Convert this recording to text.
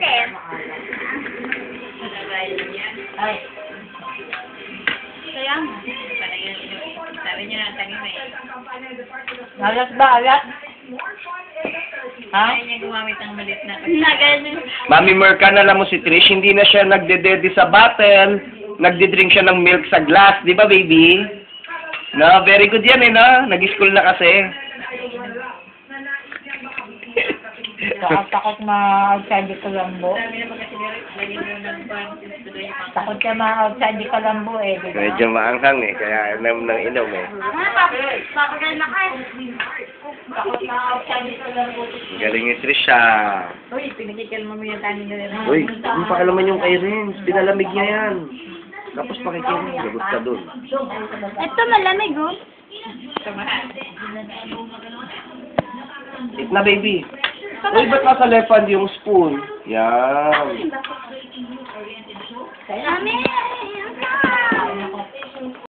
Ate. Ay. Kaya mo. Sabi niya na tangin eh. Alat ba? Alat? Ha? Kaya niya gumamit ng malit na pagkain. Mami Mercan, alam mo si Trish, hindi na siya nagdedede sa bottle, nagdidrink siya ng milk sa glass, di ba baby? No, very good yan eh, no? Nag-school na kasi. Takot ma-outside di Kalambo. Sabi naman kasi lagi mo ng ban. Takot siya ma-outside di Kalambo eh. Di ba? Medyo maanghang eh, kaya inom ng inom eh. Papagay na kayo. Takot ma-outside di Kalambo. Galing ni Trish ah. Uy, pinagkikalma mo yung tanin na rin. Uy, hindi pa kalaman yung kay Renz. Pinalamig niya yan. Tapos pakikinig, lagot ka dun. Ito malamig oh. Eat na baby. Uy, ba't nasa left hand yung spoon? Yan. Mami!